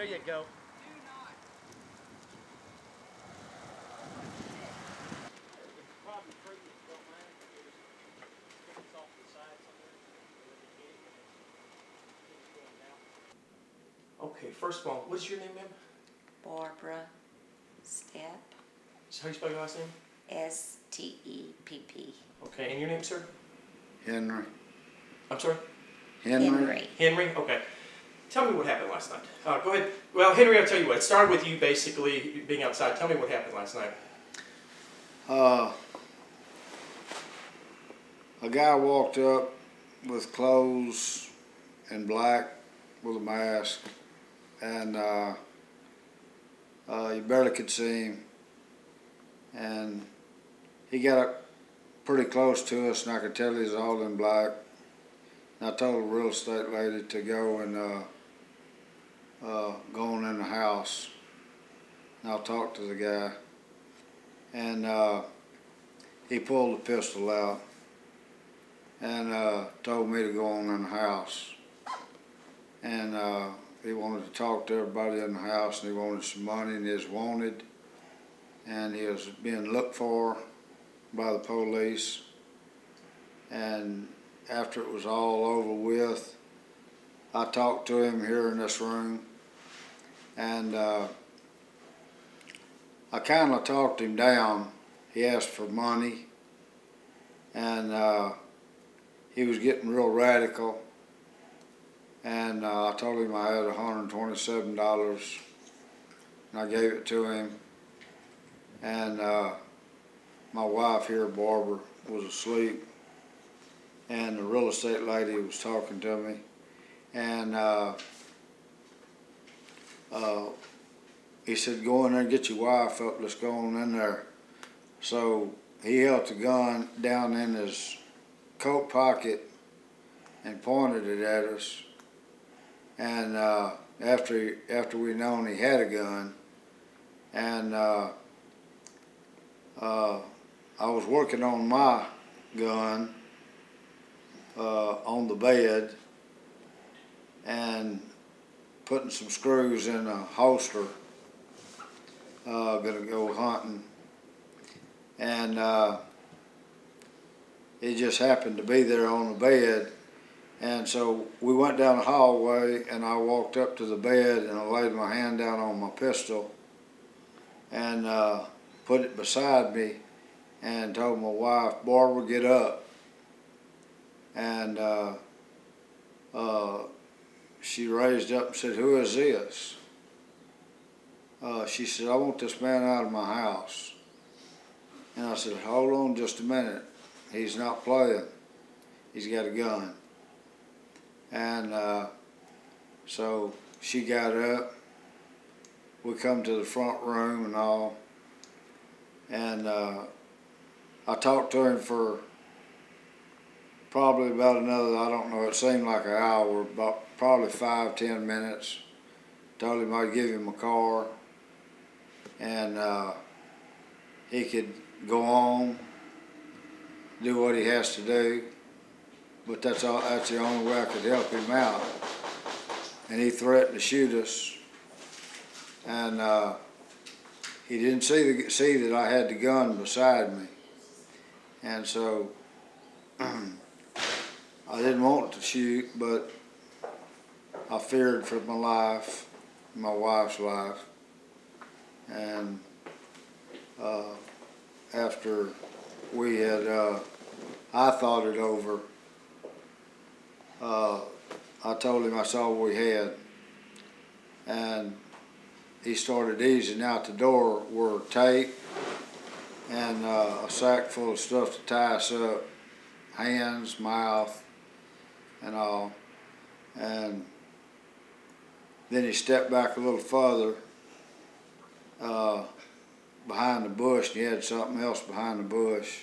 There you go. Probably free if you don't mind. We'll just stick this off to the side somewhere. Okay, first of all, what's your name, ma'am? Barbara Stepp. How do you spell your last name? S-T-E-P-P. Okay, and your name, sir? Henry. I'm sorry? Henry. Henry? Okay. Tell me what happened last night. Go ahead. Well, Henry, I'll tell you what. It started with you basically being outside. Tell me what happened last night. A guy walked up with clothes in black with a mask, and you barely could see him. And he got up pretty close to us, and I could tell he was all in black. And I told the real estate lady to go and go on in the house. And I'll talk to the guy. And he pulled the pistol out and told me to go on in the house. And he wanted to talk to everybody in the house, and he wanted some money, and he was wanted. And he was being looked for by the police. And after it was all over with, I talked to him here in this room, and I kind of talked him down. He asked for money, and he was getting real radical, and I told him I had $127, and I gave it to him. And my wife here, Barbara, was asleep, and the real estate lady was talking to me, and he said, go in there and get your wife up, let's go on in there. So he held the gun down in his coat pocket and pointed it at us. And after we known he had a gun, and I was working on my gun on the bed and putting some screws in a holster, gonna go hunting, and it just happened to be there on the bed. And so we went down the hallway, and I walked up to the bed, and I laid my hand down on my pistol and put it beside me and told my wife, Barbara, get up. And she raised up and said, who is this? She said, I want this man out of my house. And I said, hold on just a minute. He's not playing. He's got a gun. And so she got up. We come to the front room and all. And I talked to him for probably about another, I don't know, it seemed like an hour, about probably 5-10 minutes. Told him I'd give him a car, and he could go on, do what he has to do, but that's the only way I could help him out. And he threatened to shoot us, and he didn't see that I had the gun beside me, and so I didn't want to shoot, but I feared for my life, my wife's life. And after we had, I thought it over, I told him I saw what we had, and he started easing out the door were tape and a sack full of stuff to tie us up, hands, mouth, and all. And then he stepped back a little further behind the bush, and he had something else behind the bush.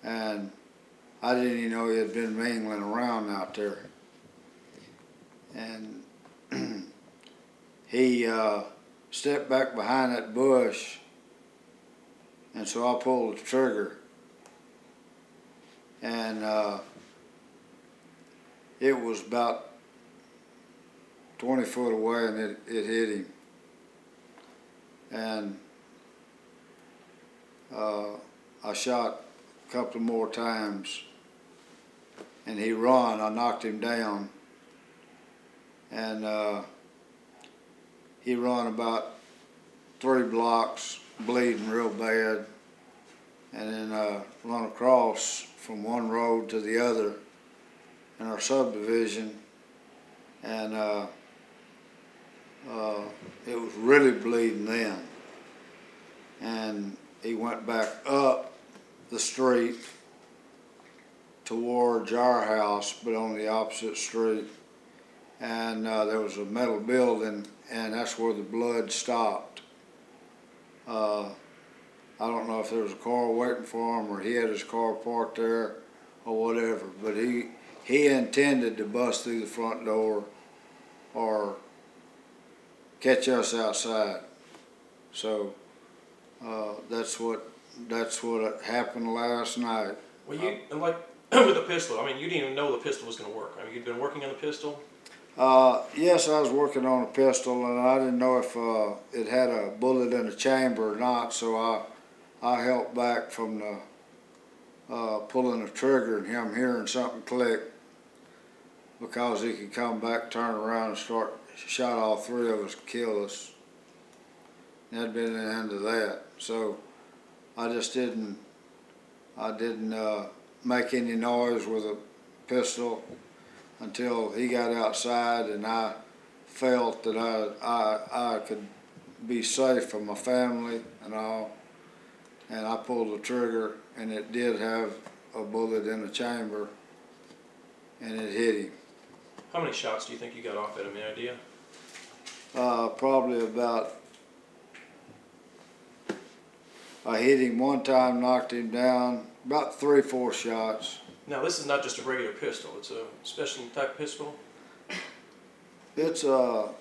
And I didn't even know he had been mingling around out there. And he stepped back behind that bush, and so I pulled the trigger. And it was about 20 foot away, and it hit him. And I shot a couple more times, and he run. I knocked him down, and he run about 3 blocks, bleeding real bad, and then run across from one road to the other in our subdivision, and it was really bleeding then. And he went back up the street towards our house, but on the opposite street. And there was a metal building, and that's where the blood stopped. I don't know if there was a car waiting for him or he had his car parked there or whatever, but he intended to bust through the front door or catch us outside. So that's what happened last night. Well, you, and like with the pistol, I mean, you didn't even know the pistol was going to work. I mean, you'd been working on the pistol? Yes, I was working on a pistol, and I didn't know if it had a bullet in the chamber or not, so I helped back from the pulling the trigger and him hearing something click, because he could come back, turn around, and shot all 3 of us, kill us. That'd been the end of that. So I just didn't make any noise with a pistol until he got outside, and I felt that I could be safe for my family and all. And I pulled the trigger, and it did have a bullet in the chamber, and it hit him. How many shots do you think you got off at him? Any idea? Probably about, I hit him one time, knocked him down, about 3-4 shots. Now, this is not just a regular pistol. It's a special type pistol. It's a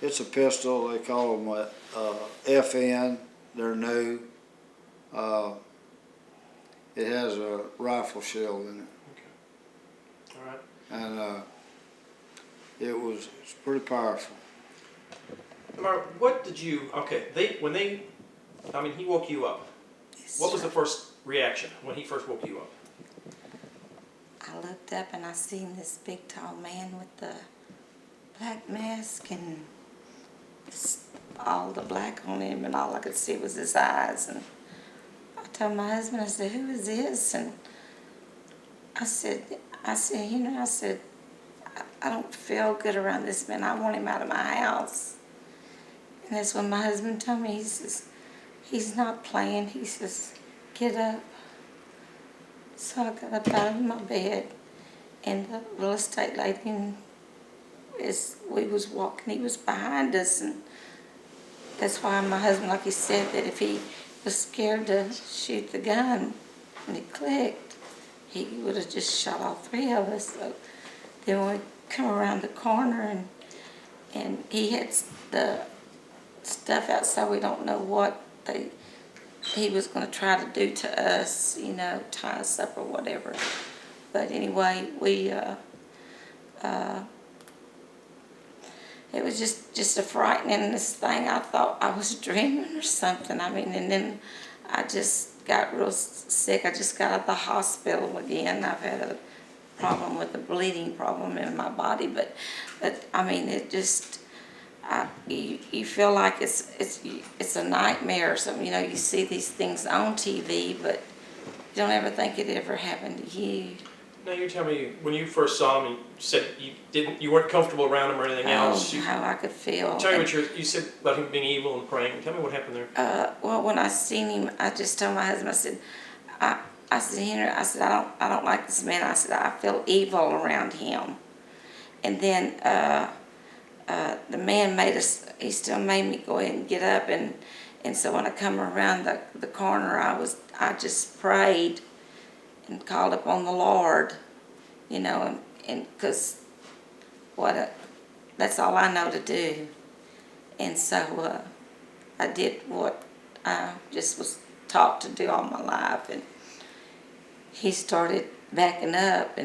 pistol. They call them a FN. They're new. It has a rifle shell in it. Okay. All right. And it's pretty powerful. Amara, what did you? Okay, I mean, he woke you up. Yes, What was sir. the first reaction when he first woke you up? I looked up and I seen this big tall man with the black mask and all the black on him, and all I could see was his eyes. And I told my husband, I said, "Who is this?" And I said, I don't feel good around this man. I want him out of my house. And that's when my husband told me, he says, "He's not playing." He says, "Get up." So I got up out of my bed, and the real estate lady, we was walking, he was behind us, and that's why my husband, like he said, that if he was scared to shoot the gun and it clicked, he would have just shot all 3 of us. So then when we come around the corner, and he had the stuff outside, we don't know what he was going to try to do to us, you know, tie us up or whatever. But anyway, it was just a frightening thing. I thought I was dreaming or something. I mean, and then I just got real sick. I just got out of the hospital again. I've had a problem with a bleeding problem in my body, but I mean, it just, you feel like it's a nightmare or something. You know, you see these things on TV, but you don't ever think it ever happened to you. Now, you tell me, when you first saw him, you said you weren't comfortable around him or anything else. How I could feel. Tell me what you said about him being evil and praying. Tell me what happened there. Well, when I seen him, I just told my husband, I said, Henry, I said, I don't like this man. I said, I feel evil around him. And then the man he still made me go ahead and get up, and so when I come around the corner, I just prayed and called upon the Lord, you know, and because that's all I know to do. And so I did what I just was taught to do all my life, and he started backing up,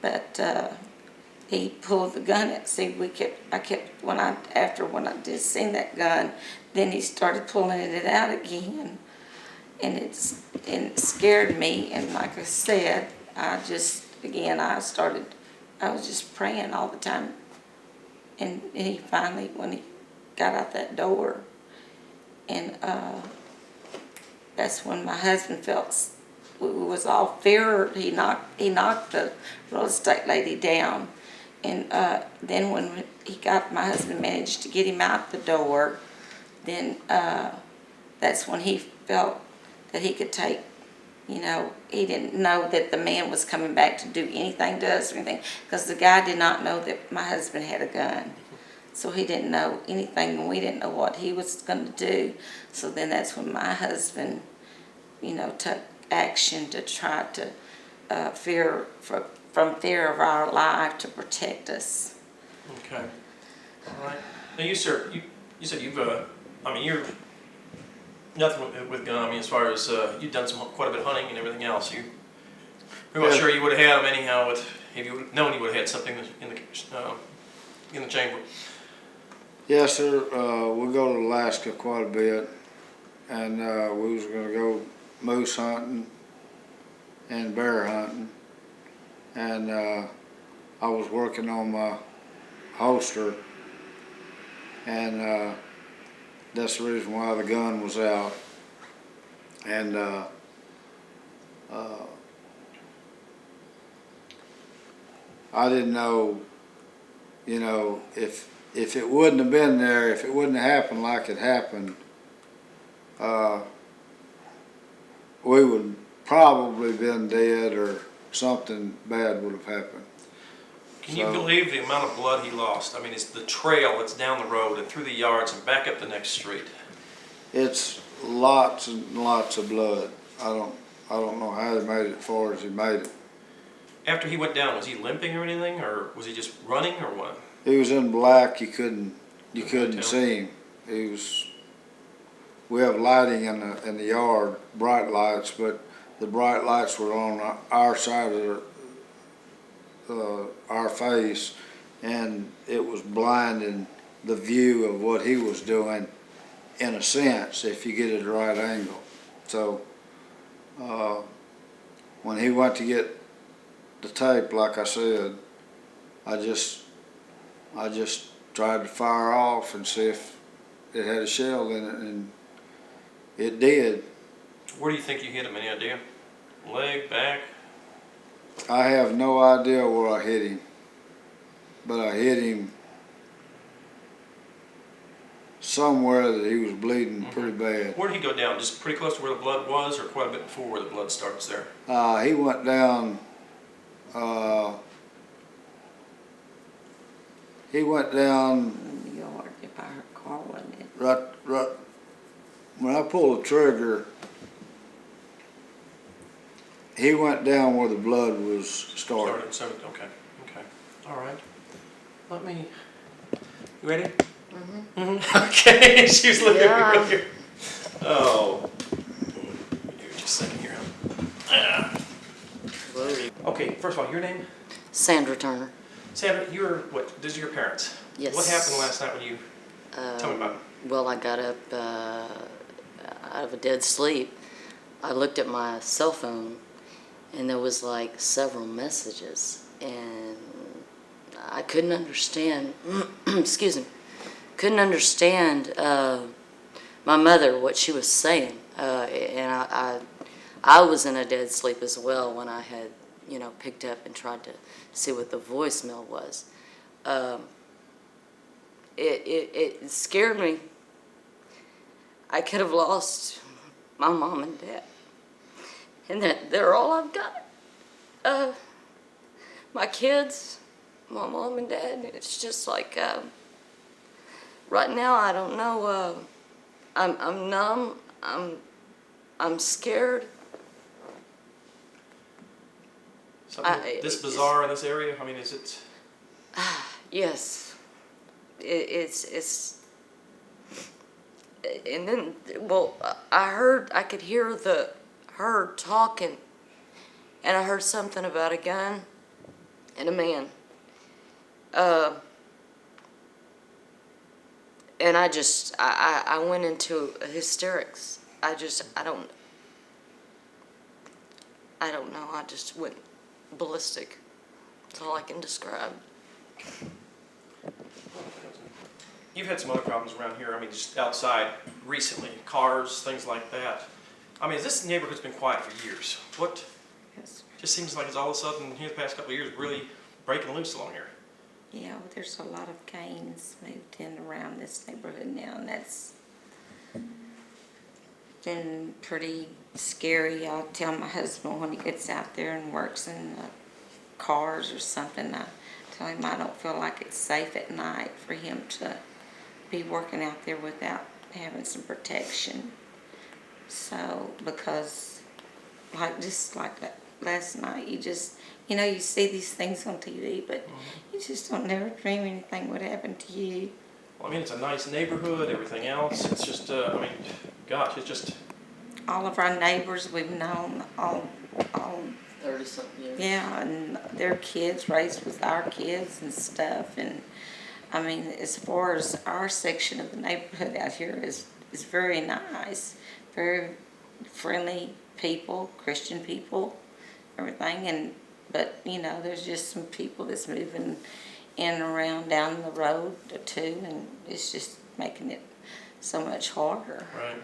but he pulled the gun out. See, when I did seen that gun, then he started pulling it out again. And it scared me, and like I said, I was just praying all the time. And he finally, when he got out that door, and that's when my husband was all fear. He knocked the real estate lady down, and then when my husband managed to get him out the door, then that's when he felt that he could take. He didn't know that the man was coming back to do anything to us or anything, because the guy did not know that my husband had a gun. So he didn't know anything, and we didn't know what he was going to do. So then that's when my husband, took action to try to from fear of our life to protect us. Okay. All right. Now you, sir, you said you've, you're nothing with gun. As far as you've done quite a bit of hunting and everything else. I'm not sure you would have had them anyhow. If you would have known, you would have had something in the chamber. Yes, sir. We go to Alaska quite a bit, and we was going to go moose hunting and bear hunting, and I was working on my holster, and that's the reason why the gun was out. And I didn't know, if it wouldn't have been there, if it wouldn't have happened like it happened, we would probably been dead, or something bad would have happened. Can you believe the amount of blood he lost? It's the trail that's down the road and through the yards and back up the next street. It's lots and lots of blood. I don't know how he made it as far as he made it. After he went down, was he limping or anything, or was he just running, or what? He was in black. You couldn't see him. We have lighting in the yard, bright lights, but the bright lights were on our side of our face, and it was blinding the view of what he was doing, in a sense, if you get it at the right angle. So when he went to get the tape, like I said, I just tried to fire off and see if it had a shell in it, and it did. Where do you think you hit him? Any idea? Leg, back? I have no idea where I hit him, but I hit him somewhere that he was bleeding pretty bad. Where did he go down? Just pretty close to where the blood was, or quite a bit before where the blood starts there? He went down. He went down. In the yard, if I recall, wasn't it? Right. When I pulled the trigger, he went down where the blood was started. Okay. All right. Let me. You ready? Okay. She was looking at me earlier. Oh. Give me just a second here. Okay. First of all, your name? Sandra Turner. Sandra, these are your parents? Yes. What happened last night when you, tell me about it. Well, I got up out of a dead sleep. I looked at my cell phone, and there was like several messages, and I couldn't understand, excuse me, couldn't understand my mother, what she was saying. And I was in a dead sleep as well when I had, picked up and tried to see what the voicemail was. It scared me. I could have lost my mom and dad, and that they're all I've got. My kids, my mom and dad. It's just like right now I don't know. I'm numb. I'm scared. Something this bizarre in this area? Is it? Yes, it's. And then, well, I could hear her talking, and I heard something about a gun and a man. And I went into hysterics. I don't know. I just went ballistic. That's all I can describe. You've had some other problems around here, I mean, just outside recently, cars, things like that. I mean, this neighborhood's been quiet for years. What, Yes. just seems like it's all of a sudden, here the past couple of years, really breaking loose along here. Yeah, well, there's a lot of gangs moved in around this neighborhood now, and that's been pretty scary. I tell my husband when he gets out there and works in cars or something, I tell him I don't feel like it's safe at night for him to be working out there without having some protection. So, because just like that last night, you see these things on TV, but you just don't never dream anything would happen to you. Well, I mean, it's a nice neighborhood, everything else, it's just, I mean, gosh, it's just, All of our neighbors we've known all 30-something years. yeah, and their kids raised with our kids and stuff, and I mean, as far as our section of the neighborhood out here is very nice, very friendly people, Christian people, everything, but there's just some people that's moving in and around down the road too, and it's just making it so much harder. right,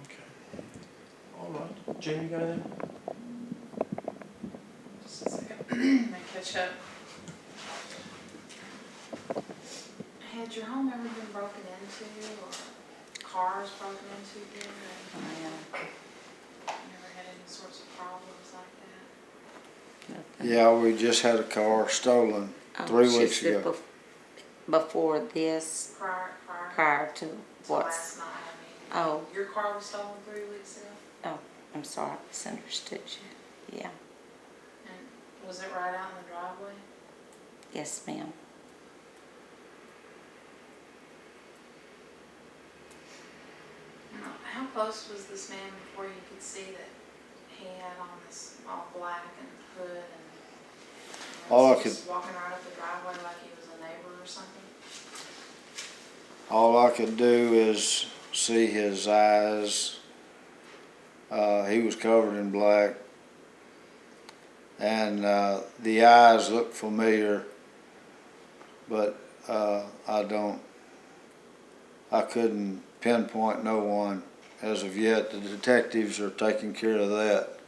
okay. All right, Jane, you got anything? Just a second. Let me catch up. Had your home ever been broken into or cars broken into here? Or never had any sorts of problems like that? Yeah, we just had a car stolen 3 weeks She said ago. Before this, prior to To what's, last night, I mean. oh, Your car was stolen 3 weeks ago? oh, I'm sorry, I misunderstood you. Yeah, And was it right out in the driveway? yes, ma'am. Now, how close was this man before you could see that he had on this all black and hood and All I was he just could- walking right up the driveway like he was a neighbor or something? All I could do is see his eyes. He was covered in black. And the eyes looked familiar, but I couldn't pinpoint no one as of yet. The detectives are taking care of that.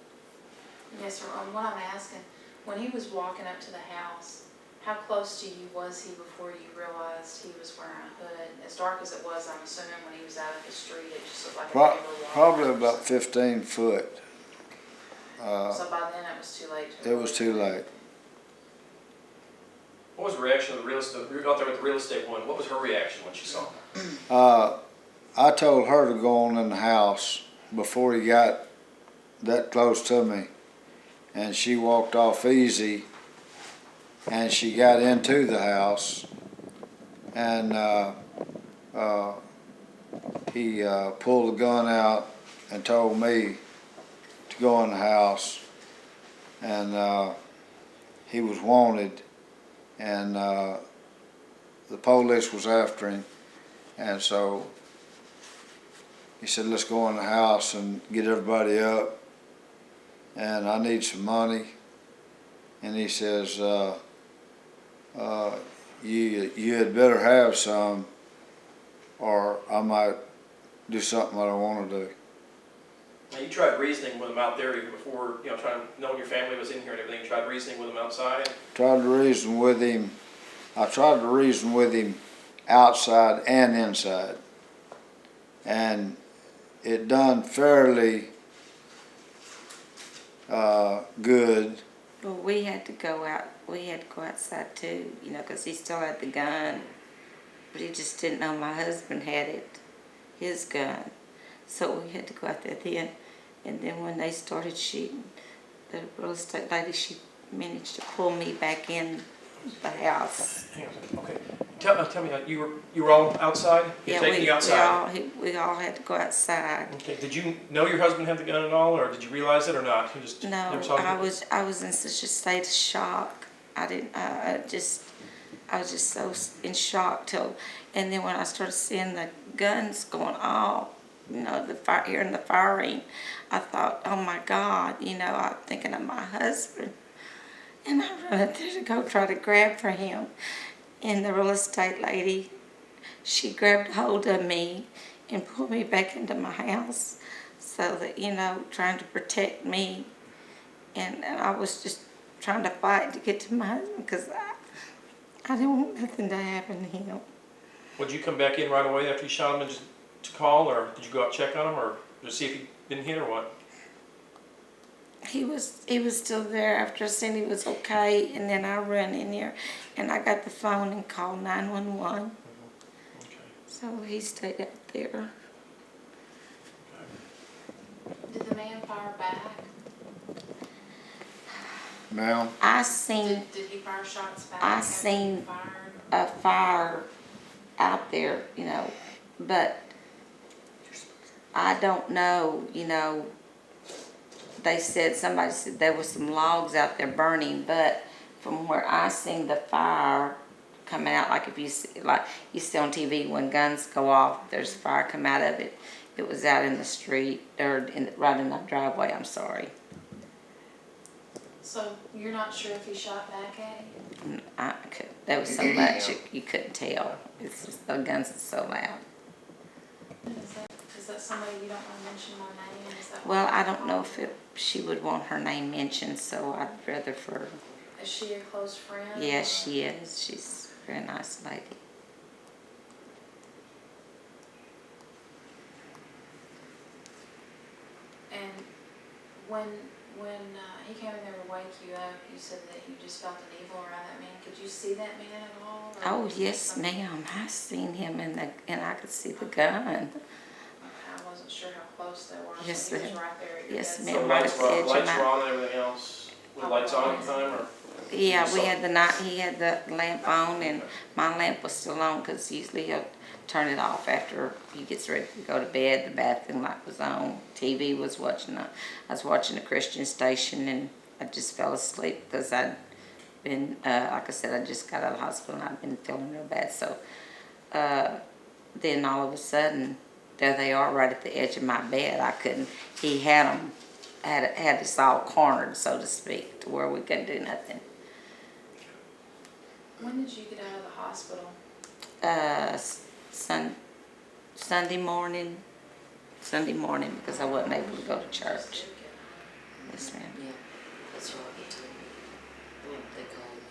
Yes, sir. What I'm asking, when he was walking up to the house, how close to you was he before you realized he was wearing a hood? As dark as it was, I'm assuming when he was out of the street, it just looked like a neighbor walking. Probably about 15 foot. So by then it was too late. It was too late. What was the reaction of the real estate, you were out there with the real estate woman, what was her reaction when she saw him? I told her to go on in the house before he got that close to me, and she walked off easy, and she got into the house, and he pulled the gun out and told me to go in the house, and he was wanted, and the police was after him, and so he said, let's go in the house and get everybody up, and I need some money. And he says, you had better have some, or I might do something I don't want to do. Now, you tried reasoning with him out there even before, knowing your family was in here and everything, you tried reasoning with him outside? Tried to reason with him. I tried to reason with him outside and inside. And it done fairly good. Well, we had to go outside too, because he still had the gun, but he just didn't know my husband had his gun. So we had to go out there then, and then when they started shooting, the real estate lady, she managed to pull me back in the house. Hang on a second, okay. Tell me, you were all outside? You're taking you outside? we all had to go outside. Okay, did you know your husband had the gun at all, or did you realize it or not? You just No, never saw him? I was in such a state of shock. I I was just so in shock till, and then when I started seeing the guns going off, you know, the fire, hearing the firing, I thought, oh my God, you know, I'm thinking of my husband. And I ran up there to go try to grab for him. And the real estate lady, she grabbed hold of me and pulled me back into my house so that, you know, trying to protect me. And I was just trying to fight to get to my husband because I didn't want nothing to happen to him. Would you come back in right away after you shot him and just to call, or did you go out check on him, or to see if he'd been hit or what? He was still there after I said he was okay, and then I ran in there and I got the phone and called 911. Okay. So he stayed out there. Did the man fire back? Ma'am, I seen Did he fire shots back? I after seen he fired? a fire out there, you know, but I don't know, you know, they said, somebody said there was some logs out there burning, but from where I seen the fire coming out, like if you see, like you see on TV when guns go off, there's fire come out of it. It was out in the street, or right in the driveway, I'm sorry. So you're not sure if he shot back at you? There was so much you couldn't tell. It's just the guns are so loud. Is that somebody you don't want to mention my name? Is that Well, why I don't know if she would want her name mentioned, so I'd rather for. Is she your close friend? Yes, or- she is. She's a very nice lady. And when he came in there to wake you up, you said that you just felt an evil around that man. Could you see that man at all? Or Oh was it yes, something- ma'am. I seen him and I could see the gun. Okay, I wasn't sure how close they were. Yes, so he was ma'am. right there at your Yes, bedside. ma'am. So right lights at were the on, edge of lights my- were on and everything else? Were the lights on at the time, or? Yeah, we had the night. He had the lamp on, and my lamp was still on because usually he'll turn it off after he gets ready to go to bed. The bathroom light was on. TV was watching. I was watching a Christian station, and I just fell asleep because I'd been, like I said, I just got out of the hospital and I'd been feeling real bad. So then all of a sudden, there they are right at the edge of my bed. I couldn't. He had them, had us all cornered, so to speak, to where we couldn't do nothing. When did you get out of the hospital? Sunday morning because I wasn't able to go to church. Yes, ma'am. Yeah, that's what they told me. They called me.